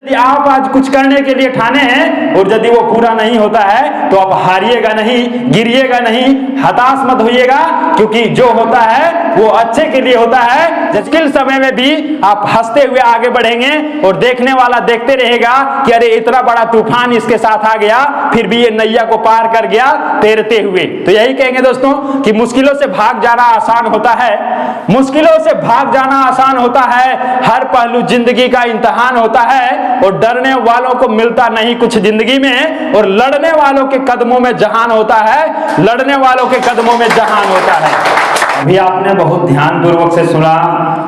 यदि आप आज कुछ करने के लिए ठाने हैं और यदि वो पूरा नहीं होता है तो आप हारिएगा नहीं, गिरिएगा नहीं, हताश मत होइएगा, क्योंकि जो होता है वो अच्छे के लिए होता है। मुश्किल समय में भी आप हंसते हुए आगे बढ़ेंगे और देखने वाला देखते रहेगा कि अरे इतना बड़ा तूफान इसके साथ आ गया, फिर भी ये नैया को पार कर गया तैरते हुए। तो यही कहेंगे दोस्तों कि मुश्किलों से भाग जाना आसान होता है, मुश्किलों से भाग जाना आसान होता है। हर पहलू जिंदगी का इम्तिहान होता है और डरने वालों को मिलता नहीं कुछ जिंदगी में, और लड़ने वालों के कदमों में जहान होता है, लड़ने वालों के कदमों में जहान होता है। अभी आपने बहुत ध्यानपूर्वक से सुना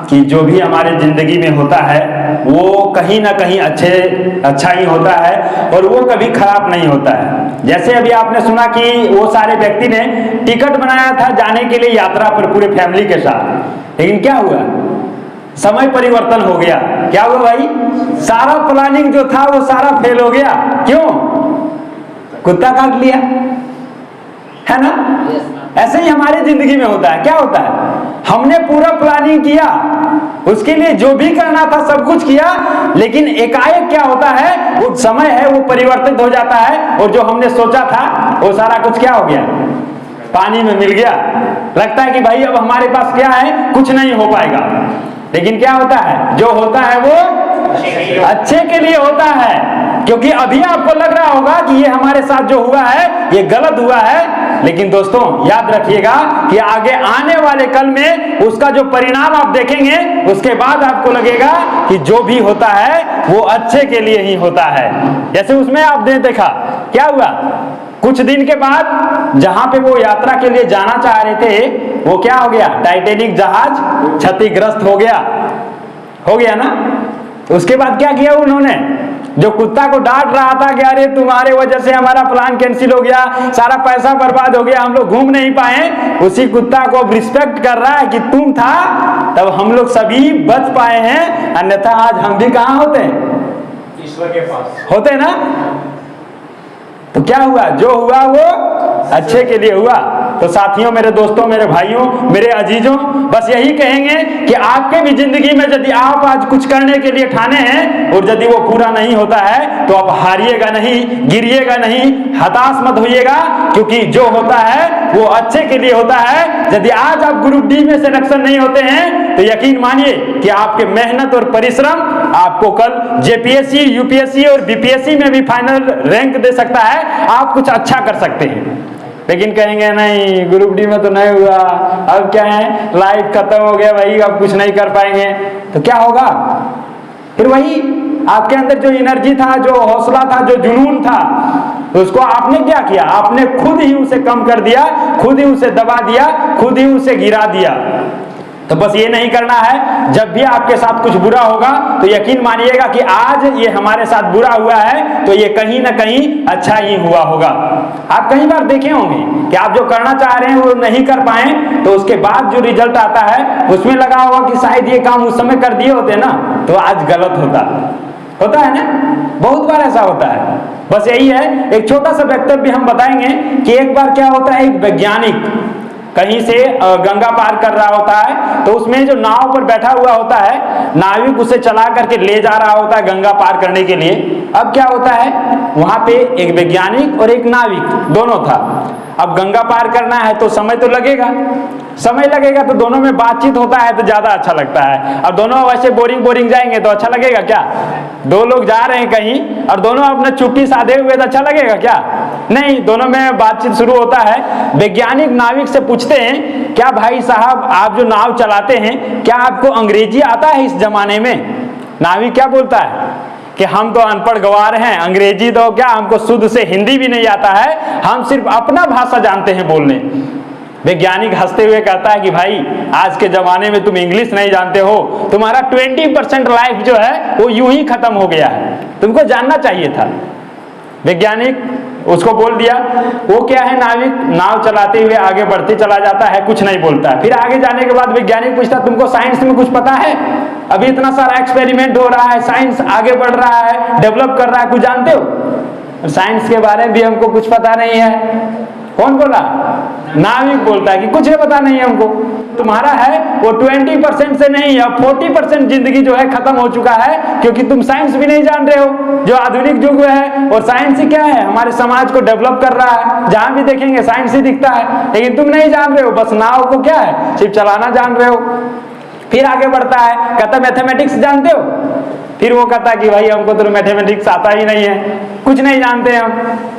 कि जो भी हमारे जिंदगी में होता है वो कहीं ना कहीं अच्छा ही होता है और वो कभी खराब नहीं होता है। जैसे अभी आपने सुना कि वो सारे व्यक्ति ने टिकट बनाया था जाने के लिए यात्रा पर पूरे फैमिली के साथ, लेकिन क्या हुआ, समय परिवर्तन हो गया। क्या हुआ भाई, सारा प्लानिंग जो था वो सारा फेल हो गया। क्यों? कुत्ता काट लिया, है ना? ऐसे ही हमारी जिंदगी में होता है। क्या होता है, हमने पूरा प्लानिंग किया, उसके लिए जो भी करना था सब कुछ किया, लेकिन एकाएक क्या होता है, वो समय है वो परिवर्तित हो जाता है और जो हमने सोचा था वो सारा कुछ क्या हो गया, पानी में मिल गया। लगता है कि भाई अब हमारे पास क्या है, कुछ नहीं हो पाएगा। लेकिन क्या होता है, जो होता है वो अच्छे के लिए होता है, क्योंकि अभी आपको लग रहा होगा कि ये हमारे साथ जो हुआ है ये गलत हुआ है, लेकिन दोस्तों याद रखिएगा कि आगे आने वाले कल में उसका जो परिणाम आप देखेंगे उसके बाद आपको लगेगा कि जो भी होता है वो अच्छे के लिए ही होता है। जैसे उसमें आपने देखा क्या हुआ, कुछ दिन के बाद जहां पे वो यात्रा के लिए जाना चाह रहे थे वो क्या हो गया, टाइटैनिक जहाज क्षतिग्रस्त हो गया ना। उसके बाद क्या किया उन्होंने, जो कुत्ता को डांट रहा था कि अरे तुम्हारे वजह से हमारा प्लान कैंसिल हो गया, सारा पैसा बर्बाद हो गया, हम लोग घूम नहीं पाए, उसी कुत्ता को अब रिस्पेक्ट कर रहा है कि तुम था तब हम लोग सभी बच पाए हैं, अन्यथा आज हम भी कहां होते, ईश्वर के पास होते ना। तो क्या हुआ, जो हुआ वो अच्छे के लिए हुआ। तो साथियों, मेरे दोस्तों, मेरे भाइयों, मेरे अजीजों, बस यही कहेंगे कि आपके भी जिंदगी में यदि आप आज कुछ करने के लिए ठाने हैं और यदि वो पूरा नहीं होता है तो आप हारिएगा नहीं, गिरिएगा नहीं, हताश मत होइएगा, क्योंकि जो होता है वो अच्छे के लिए होता है। यदि आज आप ग्रुप डी में सिलेक्शन नहीं होते हैं तो यकीन मानिए कि आपके मेहनत और परिश्रम आपको कल जेपीएससी, यूपीएससी और बीपीएससी में भी फाइनल रैंक दे सकता है, आप कुछ अच्छा कर सकते हैं। लेकिन कहेंगे नहीं ग्रुप डी में तो नहीं हुआ, अब क्या है, लाइफ खत्म हो गया भाई, अब कुछ नहीं कर पाएंगे, तो क्या होगा, फिर वही आपके अंदर जो एनर्जी था, जो हौसला था, जो जुनून था, उसको आपने क्या किया, आपने खुद ही उसे कम कर दिया, खुद ही उसे दबा दिया, खुद ही उसे गिरा दिया। तो बस ये नहीं करना है, जब भी आपके साथ कुछ बुरा होगा तो यकीन मानिएगा कि आज ये हमारे साथ बुरा हुआ है तो ये कहीं ना कहीं अच्छा ही हुआ होगा। आप कई बार देखे होंगे कि आप जो करना चाह रहे हैं वो नहीं कर पाए, तो उसके बाद जो रिजल्ट आता है उसमें लगा होगा कि शायद ये काम उस समय कर दिए होते ना तो आज गलत होता है ना। बहुत बार ऐसा होता है। बस यही है, एक छोटा सा वक्तव्य हम बताएंगे कि एक बार क्या होता है, एक वैज्ञानिक कहीं से गंगा पार कर रहा होता है, तो उसमें जो नाव पर बैठा हुआ होता है, नाविक उसे चला करके ले जा रहा होता है गंगा पार करने के लिए। अब क्या होता है, वहां पे एक वैज्ञानिक और एक नाविक दोनों था। अब गंगा पार करना है तो समय तो लगेगा, तो दोनों में बातचीत होता है तो ज्यादा अच्छा लगता है। अब दोनों वैसे बोरिंग जाएंगे तो अच्छा लगेगा क्या? दो लोग जा रहे हैं कहीं और दोनों अपने चुप्पी साधे हुए तो अच्छा लगेगा क्या? नहीं, दोनों में बातचीत शुरू होता है। वैज्ञानिक नाविक से पूछते हैं, क्या भाई साहब आप जो नाव चलाते हैं क्या आपको अंग्रेजी आता है इस जमाने में? नाविक क्या बोलता है कि हम तो अनपढ़ गवार हैं, अंग्रेजी तो क्या, हमको शुद्ध से हिंदी भी नहीं आता है, हम सिर्फ अपना भाषा जानते हैं बोलने। वैज्ञानिक हंसते हुए कहता है कि भाई आज के जमाने में तुम इंग्लिश नहीं जानते हो, तुम्हारा 20% लाइफ जो है वो यूं ही खत्म हो गया है, तुमको जानना चाहिए था। वैज्ञानिक उसको बोल दिया। वो क्या है, नाविक नाव चलाते हुए आगे बढ़ते चला जाता है, कुछ नहीं बोलता है। फिर आगे जाने के बाद वैज्ञानिक पूछता तुमको साइंस में कुछ पता है? अभी इतना सारा एक्सपेरिमेंट हो रहा है, साइंस आगे बढ़ रहा है, डेवलप कर रहा है, कुछ जानते हो? साइंस के बारे में भी हमको कुछ पता नहीं है। कौन बोला? नाविक बोलता है कि कुछ पता नहीं है हमको। तुम्हारा है वो 20% से नहीं, अब 40% जिंदगी जो है खत्म हो चुका है, क्योंकि तुम साइंस भी नहीं जान रहे हो। जो आधुनिक युग है, और साइंस ही क्या है, हमारे समाज को डेवलप कर रहा है, जहां भी देखेंगे साइंस ही दिखता है, लेकिन तुम नहीं जान रहे हो, बस नाव को क्या है सिर्फ चलाना जान रहे हो। फिर आगे बढ़ता है, कहता मैथमेटिक्स जानते हो, फिर वो कहता है कि भाई हमको तो मैथमेटिक्स आता ही नहीं है, कुछ नहीं जानते हम।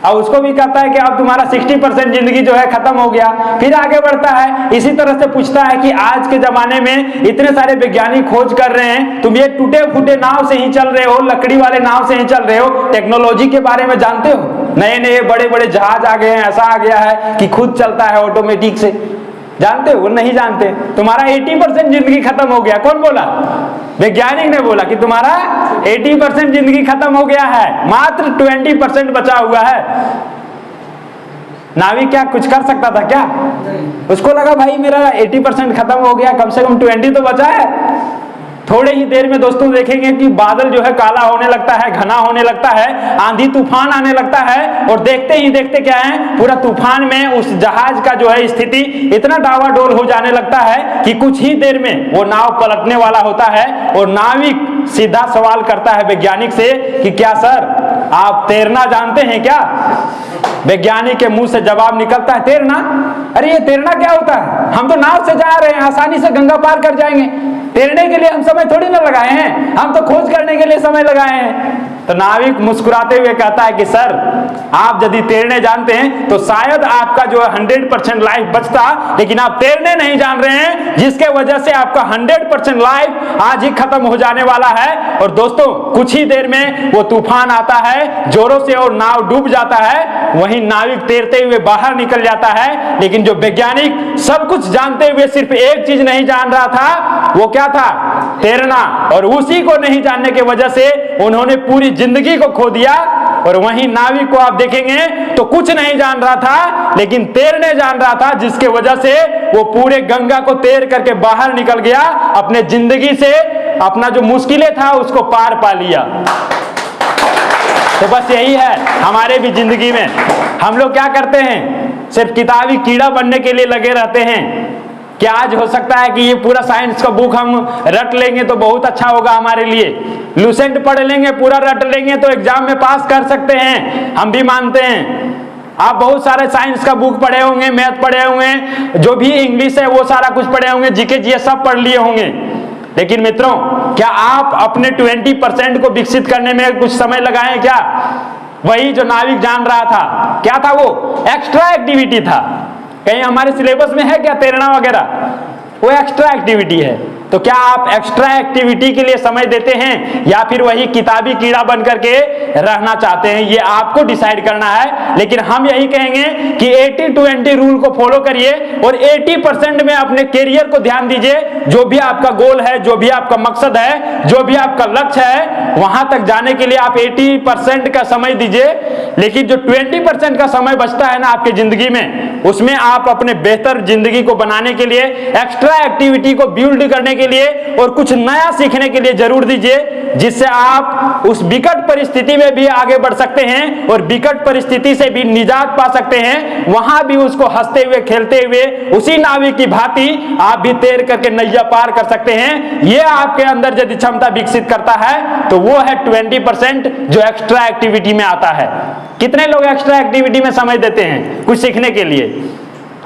और उसको भी कहता है कि अब तुम्हारा 60% जिंदगी जो है खत्म हो गया। फिर आगे बढ़ता है, इसी तरह से पूछता है कि आज के जमाने में इतने सारे वैज्ञानिक खोज कर रहे हैं, तुम ये टूटे फूटे नाव से ही चल रहे हो, लकड़ी वाले नाव से ही चल रहे हो, टेक्नोलॉजी के बारे में जानते हो, नए नए बड़े बड़े जहाज आ गए हैं, ऐसा आ गया है कि खुद चलता है ऑटोमेटिक से, जानते हो? वो नहीं जानते। तुम्हारा 80% जिंदगी खत्म हो गया। कौन बोला? वैज्ञानिक ने बोला कि तुम्हारा 80% जिंदगी खत्म हो गया है, मात्र 20% बचा हुआ है। नाविक क्या कुछ कर सकता था क्या? उसको लगा भाई मेरा 80% खत्म हो गया, कम से कम 20 तो बचा है। थोड़े ही देर में दोस्तों देखेंगे कि बादल जो है काला होने लगता है, घना होने लगता है, आंधी तूफान आने लगता है, और देखते ही देखते क्या है, पूरा तूफान में उस जहाज का जो है स्थिति इतना डावाडोल हो जाने लगता है कि कुछ ही देर में वो नाव पलटने वाला होता है। और नाविक सीधा सवाल करता है वैज्ञानिक से कि क्या सर आप तैरना जानते हैं क्या? वैज्ञानिक के मुंह से जवाब निकलता है, तैरना? अरे ये तैरना क्या होता है? हम तो नाव से जा रहे हैं, आसानी से गंगा पार कर जाएंगे, तैरने के लिए हम समय थोड़ी ना लगाए हैं, हम तो खोज करने के लिए समय लगाए हैं। तो नाविक मुस्कुराते हुए कहता है कि सर आप यदि तैरने जानते हैं तो शायद आपका जो है 100% लाइफ बचता, लेकिन आप तैरने नहीं जान रहे हैं, जिसके वजह से आपका 100% लाइफ आज ही खत्म हो जाने वाला है। और दोस्तों कुछ ही देर में वो तूफान आता है जोरों से और नाव डूब जाता है। वहीं नाविक तैरते हुए बाहर निकल जाता है। लेकिन जो वैज्ञानिक सब कुछ जानते हुए सिर्फ एक चीज नहीं जान रहा था, वो क्या था? तैरना। और उसी को नहीं जानने की वजह से उन्होंने पूरी जिंदगी को खो दिया। और वहीं नाविक को आप देखेंगे तो कुछ नहीं जान रहा था, लेकिन तैरने जान रहा था, जिसके वजह से वो पूरे गंगा को तैर करके बाहर निकल गया, अपने जिंदगी से अपना जो मुश्किलें था उसको पार पा लिया। तो बस यही है हमारे भी जिंदगी में, हम लोग क्या करते हैं, सिर्फ किताबी कीड़ा बनने के लिए लगे रहते हैं। क्या आज हो सकता है कि ये पूरा साइंस का बुक हम रट लेंगे तो बहुत अच्छा होगा हमारे लिए, लूसेंट पढ़ लेंगे, पूरा रट लेंगे तो एग्जाम में पास कर सकते हैं, हम भी मानते हैं। आप बहुत सारे साइंस का बुक पढ़े होंगे, मैथ पढ़े होंगे, जो भी इंग्लिश है वो सारा कुछ पढ़े होंगे, जीके जीएस सब पढ़ लिए होंगे। लेकिन मित्रों क्या आप अपने 20% को विकसित करने में कुछ समय लगाएं क्या? वही जो नाविक जान रहा था, क्या था वो? एक्स्ट्रा एक्टिविटी था। कहीं हमारे सिलेबस में है क्या तैरना वगैरह? वो एक्स्ट्रा एक्टिविटी है। तो क्या आप एक्स्ट्रा एक्टिविटी के लिए समय देते हैं या फिर वही किताबी कीड़ा बन करके रहना चाहते हैं? ये आपको डिसाइड करना है। लेकिन हम यही कहेंगे कि 80-20 रूल को फॉलो करिए और 80% में अपने कैरियर को ध्यान दीजिए। जो भी आपका गोल है, जो भी आपका मकसद है, जो भी आपका लक्ष्य है, वहां तक जाने के लिए आप 80% का समय दीजिए। लेकिन जो 20% का समय बचता है ना आपकी जिंदगी में, उसमें आप अपने बेहतर जिंदगी को बनाने के लिए, एक्स्ट्रा एक्टिविटी को बिल्ड करने के लिए और कुछ नया सीखने के लिए जरूर दीजिए, जिससे आप उस विकट परिस्थिति में भी आगे बढ़ सकते हैं और विकट परिस्थिति से भी निजात पा सकते हैं। वहां भी उसको हंसते हुए खेलते हुए उसी नाविक की भांति आप भी तैर करके नैया पार कर सकते हैं। ये आपके अंदर यदि क्षमता विकसित करता है तो वो है 20% जो एक्स्ट्रा एक्टिविटी में आता है। कितने लोग एक्स्ट्रा एक्टिविटी में समय देते हैं कुछ सीखने के लिए?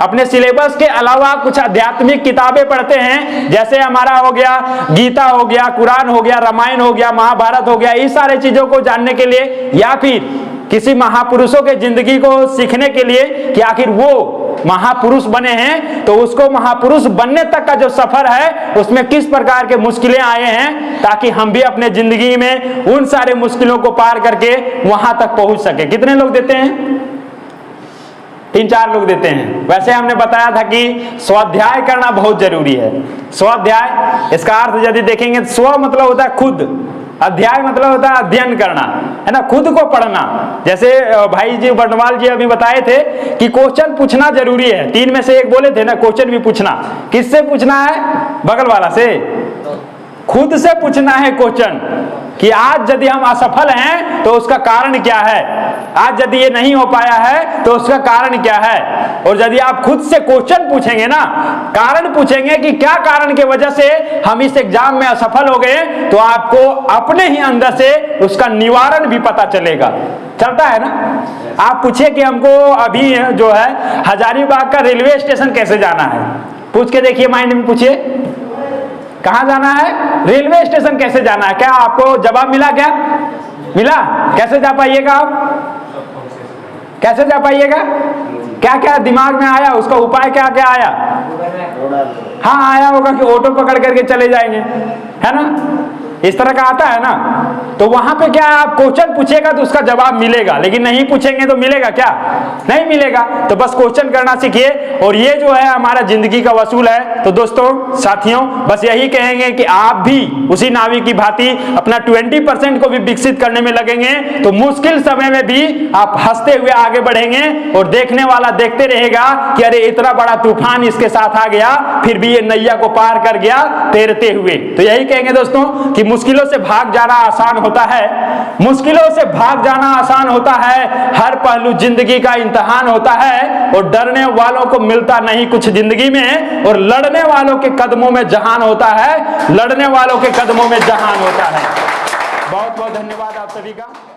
अपने सिलेबस के अलावा कुछ आध्यात्मिक किताबें पढ़ते हैं, जैसे हमारा हो गया गीता हो गया, कुरान हो गया, रामायण हो गया, महाभारत हो गया, इस सारे चीजों को जानने के लिए, या फिर किसी महापुरुषों के जिंदगी को सीखने के लिए कि आखिर वो महापुरुष बने हैं तो उसको महापुरुष बनने तक का जो सफर है उसमें किस प्रकार के मुश्किलें आए हैं, ताकि हम भी अपने जिंदगी में उन सारे मुश्किलों को पार करके वहां तक पहुंच सके। कितने लोग देते हैं? 3-4 लोग देते हैं। वैसे हमने बताया था कि स्वाध्याय करना बहुत जरूरी है। स्वाध्याय, इसका अर्थ यदि देखेंगे, स्व मतलब होता है खुद, अध्याय मतलब होता है अध्ययन करना, है ना, खुद को पढ़ना। जैसे भाई जी बटवाल जी अभी बताए थे कि क्वेश्चन पूछना जरूरी है। 3 में से 1 बोले थे ना, क्वेश्चन भी पूछना। किससे पूछना है? बगल वाला से। खुद से पूछना है क्वेश्चन कि आज यदि हम असफल हैं तो उसका कारण क्या है, आज यदि ये नहीं हो पाया है तो उसका कारण क्या है। और यदि आप खुद से क्वेश्चन पूछेंगे ना, कारण पूछेंगे कि क्या कारण के वजह से हम इस एग्जाम में असफल हो गए, तो आपको अपने ही अंदर से उसका निवारण भी पता चलेगा। चलता है ना। आप पूछिए कि हमको अभी जो है हजारीबाग का रेलवे स्टेशन कैसे जाना है, पूछ के देखिए, माइंड में पूछिए कहां जाना है, रेलवे स्टेशन कैसे जाना है। क्या आपको जवाब मिला? क्या मिला? कैसे जा पाइएगा आप? कैसे जा पाइएगा? क्या क्या दिमाग में आया, उसका उपाय क्या क्या आया? हाँ आया होगा कि ऑटो पकड़ करके चले जाएंगे, है ना, इस तरह का आता है ना। तो वहां पे क्या आप क्वेश्चन पूछेगा तो उसका जवाब मिलेगा, लेकिन नहीं पूछेंगे तो मिलेगा क्या? नहीं मिलेगा। तो बस क्वेश्चन करना सीखिए, और ये जो है हमारा जिंदगी का वसूल है। तो दोस्तों साथियों, बस यही कहेंगे कि आप भी उसी नावी की भांति अपना 20% को भी विकसित करने में लगेंगे, तो मुश्किल समय में भी आप हंसते हुए आगे बढ़ेंगे, और देखने वाला देखते रहेगा कि अरे इतना बड़ा तूफान इसके साथ आ गया, फिर भी ये नैया को पार कर गया तैरते हुए। तो यही कहेंगे दोस्तों कि मुश्किलों से भाग जाना आसान होता है, मुश्किलों से भाग जाना आसान होता है, हर पहलू जिंदगी का इम्तिहान होता है, और डरने वालों को मिलता नहीं कुछ जिंदगी में, और लड़ने वालों के कदमों में जहान होता है, लड़ने वालों के कदमों में जहान होता है। बहुत बहुत धन्यवाद आप सभी का।